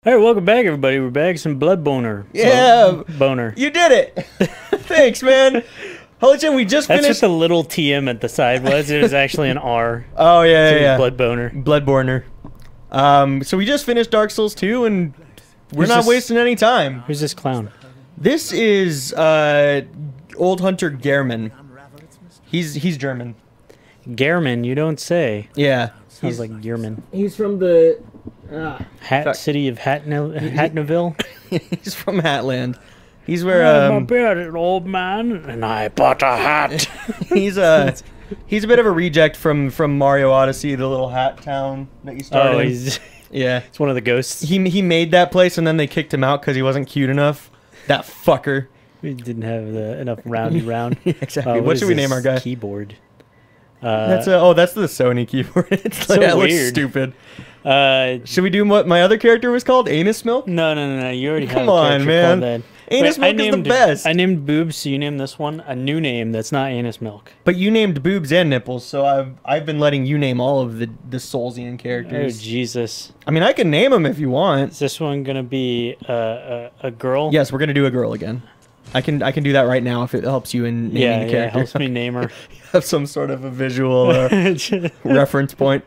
All right, welcome back, everybody. We're back. Some Bloodborne. Yeah. Boner. You did it. Thanks, man. Holy shit, we just That's finished. what the little TM at the side was. It was actually an R. Oh, yeah. Bloodborne. Bloodborner. So we just finished Dark Souls 2, and we're Who's not this- wasting any time. Who's this clown? This is Old Hunter Gehrman. He's German. Gehrman, you don't say. Yeah. Sounds like Gehrman. He's from the... City of Hatnaville. He's from Hatland. He's where... I'm a bearded old man, and I bought a hat. he's a bit of a reject from Mario Odyssey, the little hat town that you started. Oh, in. he's Yeah. it's one of the ghosts. He made that place, and then they kicked him out because he wasn't cute enough. That fucker. We didn't have enough roundy round. Exactly. What should we name our guy? Keyboard. That's the Sony keyboard. It's so like, that looks weird. stupid. Should we do what my other character was called? Anus Milk? No. You already have Come a on, character man. called that. Anus Wait, Milk is the best. I named Boobs, so you named this one a new name that's not Anus Milk. But you named boobs and nipples, so I've been letting you name all of the Soulsian Oh, characters. Jesus. I mean, I can name them if you want. Is this one going to be a girl? Yes, we're gonna do a girl again. I can do that right now if it helps you in naming Yeah, a yeah, character. it helps me name her. Have some sort of a visual reference point.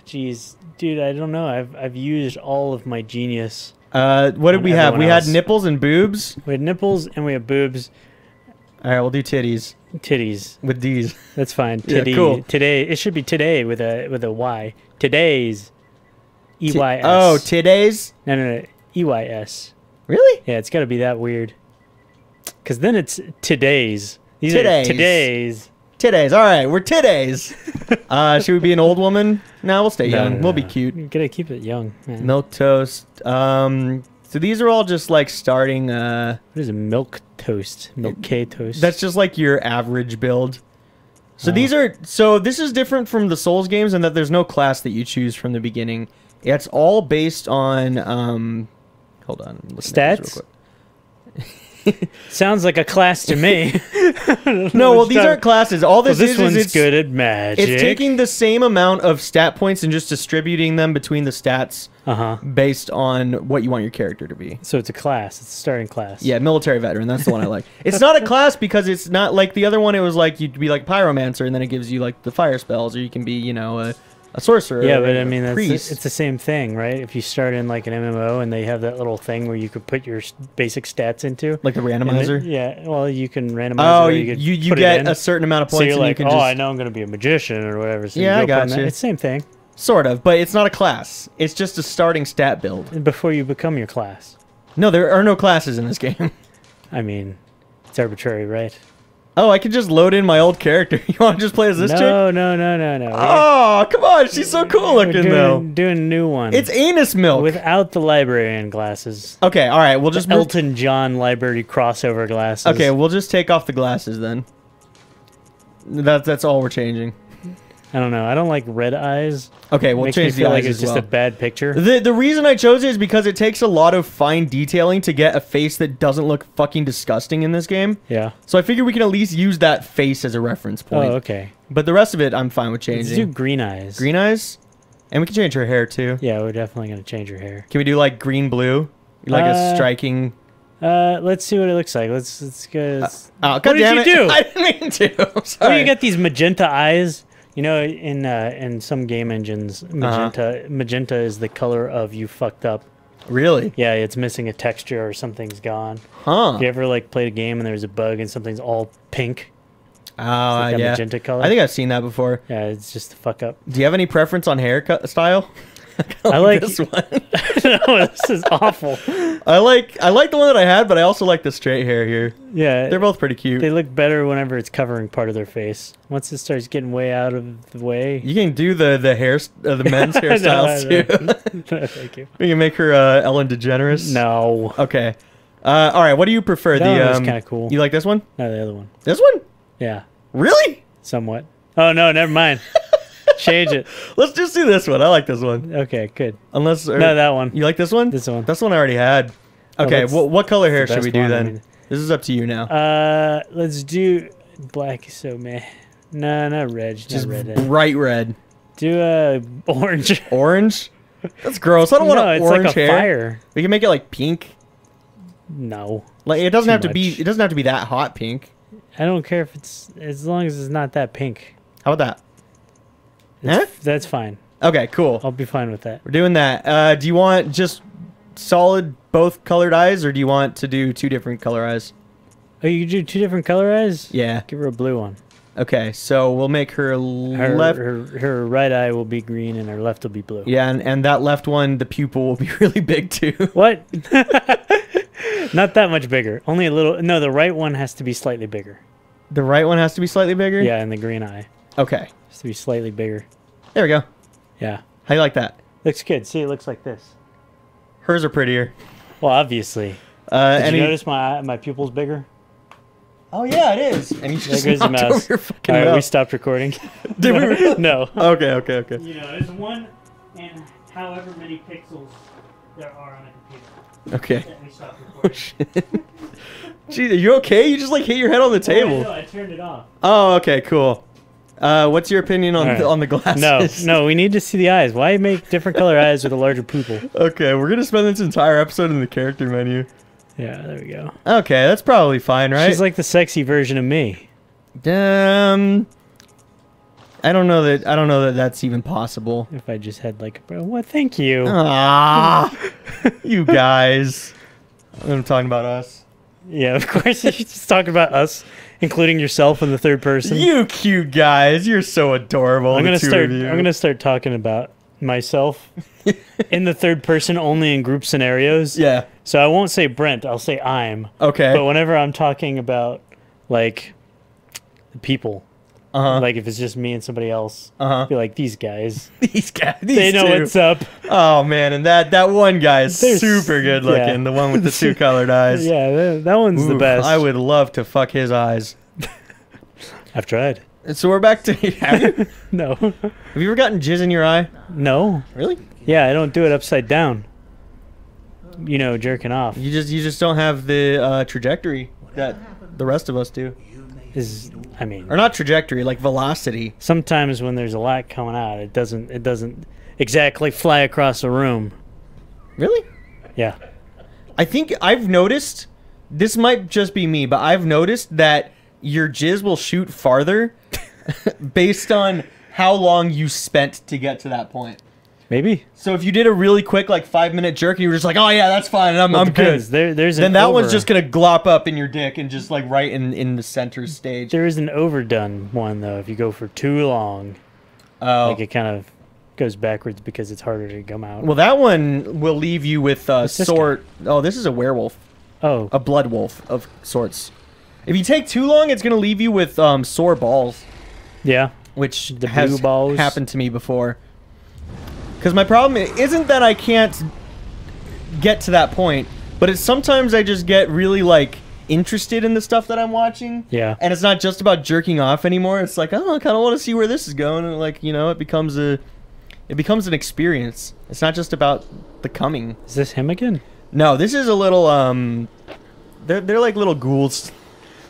Jeez. Dude, I don't know. I've used all of my genius. What did we have? We had nipples and boobs. We had nipples and we have boobs. All right, we'll do titties Titties. with D's. That's fine. Yeah, Titty. cool. Today. It should be today with a Y. Today's. EYS. Oh, today's? No. EYS. Really? Yeah, it's got to be that weird. Because then it's today's. These Today's. are today's. Today's. All right, we're today's. Should we be an old woman? No, we'll stay young. No. We'll be cute. You gotta keep it young, man. Milk toast. So these are all just like starting. What is a milk toast? Milk K toast? That's just like your average build. So Oh. these are. So this is different from the Souls games in that there's no class that you choose from the beginning. It's all based on. Hold on. I'm looking at this real Stats? Sounds like a class to me. quick. No, well, these aren't classes. All Well, this, this is one's it's, good at magic. it's taking the same amount of stat points and just distributing them between the stats based on what you want your character to be. So it's a class. It's a starting class. Yeah, military veteran. That's the one I like. It's not a class because it's not like the other one. It was like you'd be like pyromancer, and then it gives you like the fire spells, or you can be, you know, a sorcerer. Yeah, or but a I mean, priest. it's the same thing, right? If you start in like an MMO and they have that little thing where you could put your basic stats into. Like the and randomizer. yeah, well, you can randomize Oh, it. Or you you could put it get in. a certain amount of So points, you're and like, you can oh, just I know I'm going to be a magician or whatever. So Yeah, you I go from that. gotcha. It's the same thing. sort of, but it's not a class. It's just a starting stat build. Before you become your class. No, there are no classes in this game. I mean, it's arbitrary, right? Oh, I can just load in my old character. You want to just play as this chick? No. Oh, come on. She's so cool We're looking, though. doing a new one. It's Anus Milk. without the librarian glasses. Okay, all right. We'll just move. Elton John library crossover glasses. Okay, we'll just take off the glasses then. That's all we're changing. I don't know. I don't like red eyes. Okay, we'll Makes me change the feel eyes like it's as just well. a bad picture. The reason I chose it is because it takes a lot of fine detailing to get a face that doesn't look fucking disgusting in this game. Yeah. So I figure we can at least use that face as a reference point. Oh, okay. But the rest of it, I'm fine with Let's do changing. green eyes. Green eyes? And we can change her hair too. Yeah, we're definitely gonna change her hair. Can we do like green-blue? Like a striking... Let's see what it looks like. Let's go. Oh, What God did damn you it. do? I didn't mean to. I'm Why do sorry. you get these magenta eyes? You know, in some game engines, magenta is the color of you fucked up. Really? Yeah, it's missing a texture or something's gone. Huh. Have you ever like played a game and there's a bug and something's all pink? Oh, Like that yeah. magenta color. I think I've seen that before. Yeah, it's just a fuck up. Do you have any preference on haircut style? I like this one. No, this is awful. I like the one that I had, but I also like the straight hair here. Yeah, They're both pretty cute. they look better whenever it's covering part of their face. Once it starts getting way out of the way, You can do the men's hairstyles too. No, thank you. We can make her Ellen DeGeneres. No, Okay. All right. What do you prefer? that one was kind of cool. You like this one? No, the other one. This one? Yeah, Really? somewhat. Oh no, never mind. Change it. Let's just do this one. I like this one. Okay, good. Unless No, that one. you like this one? This one. That's the one I already had. Oh, Okay. that's what color hair the should we best do one, I then? mean. This is up to you now. Let's do black. Is so meh. No, not red. Just Not red. bright red. Do orange. Orange? That's gross. I don't want it's orange like a hair. fire. We can make it like pink. No. Like it doesn't Too have to much. be. It doesn't have to be that hot pink. I don't care if it's as long as it's not that pink. How about that? It's, That's fine. Okay, cool. I'll be fine with that. We're doing that. Do you want just solid both colored eyes, or do you want to do 2 different color eyes? Oh, you do 2 different color eyes? Yeah. Give her a blue one. Okay, so we'll make her Her left. her right eye will be green and her left will be blue. Yeah, and that left one, the pupil will be really big too. What? Not that much bigger. Only a little. No, the right one has to be slightly bigger. The right one has to be slightly bigger? Yeah, and the green eye Okay. has to be slightly bigger. There we go. Yeah. How you like that? Looks good. See, it looks like this. Hers are prettier. Well, obviously. Did Any... you notice my pupil's bigger? Oh yeah, it is. And you There just goes the knocked over mouse. your fucking All right, we mouse. stopped recording. Did we really? No. Okay, okay, okay. You know, it's 1 and however many pixels there are on a computer. Okay. That we stopped Oh recording. shit. Gee, are you okay? You just like hit your head on the table. No, I turned it off. Oh, okay, cool. What's your opinion on All right. on the glasses? No, we need to see the eyes. Why make different color eyes with a larger pupil? Okay, we're gonna spend this entire episode in the character menu. Yeah, there we go. Okay, that's probably fine, right? She's like the sexy version of me. I don't know that that's even possible. If I just had like, bro, what? Thank you. Ah, you guys. I'm talking about us. Yeah, of course. You're just talking about us, including yourself in the third person. You cute guys, you're so adorable. I'm the gonna two start. of you. I'm gonna start talking about myself in the third person only in group scenarios. Yeah. So I won't say Brent. I'll say I'm. Okay. But whenever I'm talking about like people, like if it's just me and somebody else, I'll be like these guys. These guys. They know what's up. Oh man, and that one guy is They're super good looking. yeah. The one with the 2 colored eyes. Yeah, that one's the Oof, best. I would love to fuck his eyes. I've tried. And so we're back to. Have you No. ever gotten jizz in your eye? No. Really? Yeah, I don't do it upside down. You know, jerking off You just don't have the trajectory that the rest of us do. is. I mean, Or not trajectory, like velocity. sometimes when there's a lot coming out, it doesn't exactly fly across the room. Really? Yeah. I think I've noticed. This might just be me, but I've noticed that your jizz will shoot farther based on how long you spent to get to that point. Maybe. So if you did a really quick, like 5-minute jerk, and you were just like, "Oh yeah, that's fine, I'm good," Depends. There's then an that over, one's just gonna glop up in your dick and just like right in the center stage. There is an overdone one though. If you go for too long, Oh, like it kind of goes backwards because it's harder to come out. well, that one will leave you with What's this sort. Oh, this is a werewolf, Oh, a blood wolf of sorts. If you take too long, it's gonna leave you with sore balls, yeah. which The has blue balls. happened to me before. Because my problem isn't that I can't get to that point, but it's sometimes I just get really like interested in the stuff that I'm watching. Yeah. And it's not just about jerking off anymore. It's like, oh, I kind of want to see where this is going, and like, you know, it becomes an experience. It's not just about the coming. Is this him again? No, this is a little they're like little ghouls.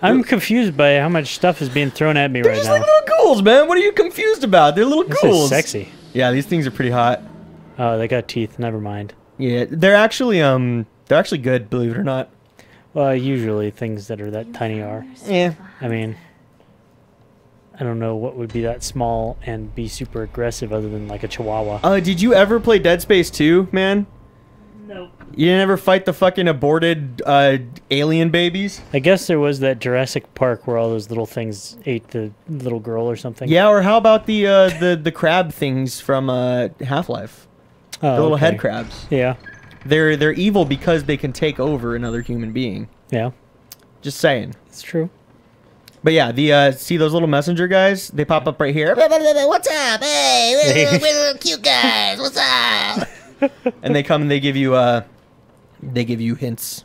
I'm confused by how much stuff is being thrown at me They're right just now. like little ghouls, man. What are you confused about? They're little This ghouls. is sexy. Yeah, these things are pretty hot. Oh, they got teeth. Never mind. Yeah, they're actually good, believe it or not. Well, usually things that are that tiny are. Yeah. I mean, I don't know what would be that small and be super aggressive other than like a chihuahua. Did you ever play Dead Space 2, man? Nope. You didn't ever fight the fucking aborted alien babies? I guess there was that Jurassic Park where all those little things ate the little girl or something. Yeah, or how about the crab things from Half-Life? Oh, The little okay. head crabs. Yeah. They're evil because they can take over another human being. Yeah. Just saying. It's true. But yeah, see those little messenger guys? They pop up right here. What's up? Hey, we're little cute guys. What's up? And they come and they give you hints.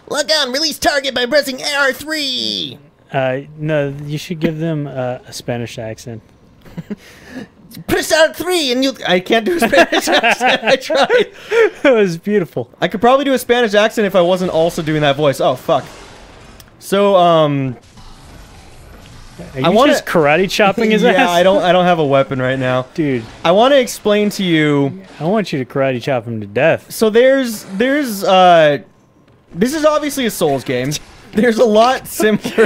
Lock on, release target by pressing R3. No, you should give them a Spanish accent. Press R3 and you. I can't do a Spanish accent. I tried. That was beautiful. I could probably do a Spanish accent if I wasn't also doing that voice. Oh, fuck. So, Are you just karate chopping his ass? Yeah, I don't have a weapon right now. Dude, I want to explain to you. I want you to karate chop him to death. So there's this is obviously a Souls game. There's a lot similar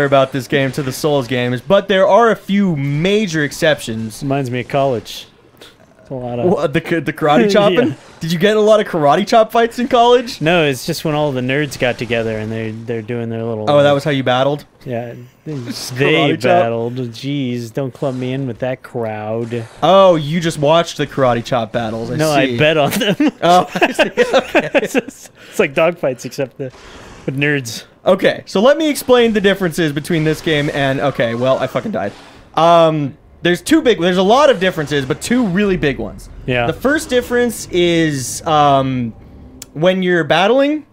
about this game to the Souls games, but there are a few major exceptions. Reminds me of college. It's a lot of What, the karate chopping? Yeah. Did you get a lot of karate chop fights in college? No, it's just when all the nerds got together and they're doing their little. Oh, that was how you battled? Yeah, they karate chop? battled. Jeez, don't club me in with that crowd. Oh, you just watched the karate chop battles. No, see. I bet on them. Oh, I see. Okay. It's like dogfights except with nerds. Okay, so let me explain the differences between this game and... Okay, well, I fucking died. There's a lot of differences, but two really big ones. Yeah. The first difference is when you're battling...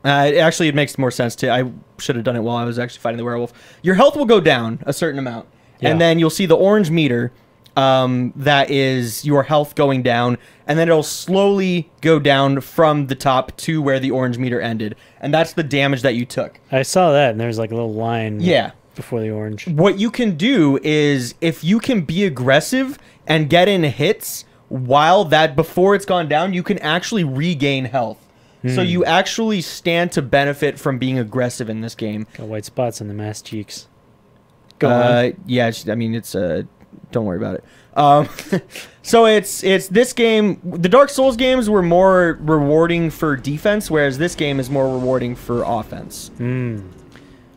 it makes more sense to... I should have done it while I was actually fighting the werewolf. Your health will go down a certain amount. Yeah. And then you'll see the orange meter... that is your health going down, and then it'll slowly go down from the top to where the orange meter ended, and that's the damage that you took. I saw that, and there's like a little line. Yeah. Before the orange. What you can do is, if you can be aggressive and get in hits before it's gone down, you can actually regain health. So you actually stand to benefit from being aggressive in this game. Got white spots on the mass cheeks. Go on. Yeah, I mean, it's don't worry about it. So it's this game. The Dark Souls games were more rewarding for defense, whereas this game is more rewarding for offense.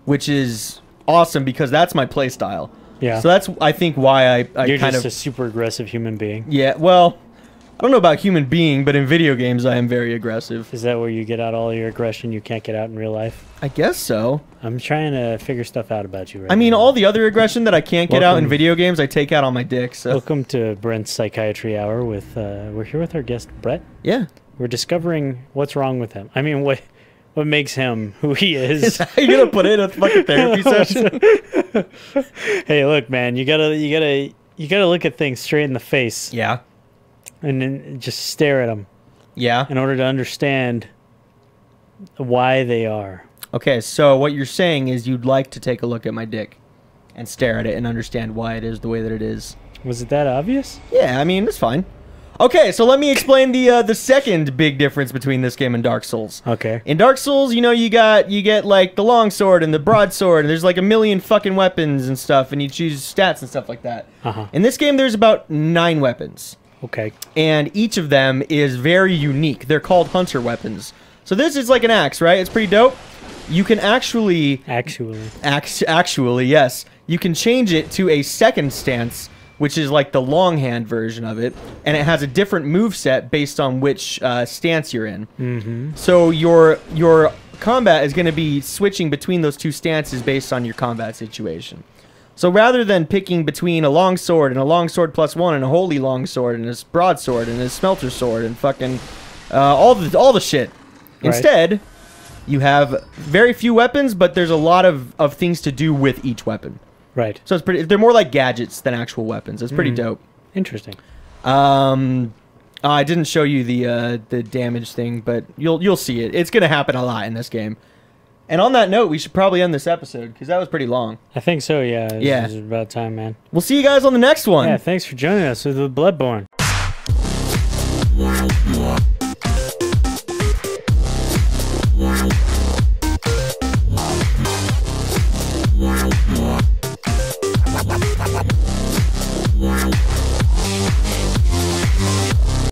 Which is awesome because that's my play style. Yeah. So that's, I think, why I You're kind just of... a super aggressive human being. Yeah, well, I don't know about human being, but in video games I am very aggressive. Is that where you get out all your aggression you can't get out in real life? I guess so. I'm trying to figure stuff out about you right I mean, now. all the other aggression that I can't get out in Welcome. video games, I take out on my dick, so... Welcome to Brent's Psychiatry Hour with, we're here with our guest, Brett. Yeah. We're discovering what's wrong with him. I mean, what makes him who he is. Is that how you're gonna put it in a fucking therapy session? Hey, look, man, you gotta look at things straight in the face. Yeah. And then just stare at them Yeah. in order to understand why they are. Okay, so what you're saying is you'd like to take a look at my dick and stare at it and understand why it is the way that it is. Was it that obvious? Yeah, I mean, it's fine. Okay, so let me explain the second big difference between this game and Dark Souls. Okay. In Dark Souls, you know, you get like the long sword and the broadsword, and there's like a million fucking weapons and stuff, and you choose stats and stuff like that. In this game, there's about 9 weapons. Okay. And each of them is very unique. They're called hunter weapons. So this is like an axe, right? It's pretty dope. You can actually, yes. You can change it to a second stance, which is like the longhand version of it, and it has a different moveset based on which stance you're in. So your combat is going to be switching between those two stances based on your combat situation. So rather than picking between a long sword and a long sword +1 and a holy long sword and a broadsword and a smelter sword and fucking all the shit, instead you have very few weapons, but there's a lot of things to do with each weapon. Right. So it's pretty. They're more like gadgets than actual weapons. It's pretty dope. Interesting. I didn't show you the damage thing, but you'll see it. It's gonna happen a lot in this game. And on that note, we should probably end this episode because that was pretty long. I think so. Yeah. Yeah. It's about time, man. We'll see you guys on the next one. Yeah. Thanks for joining us with the Bloodborne.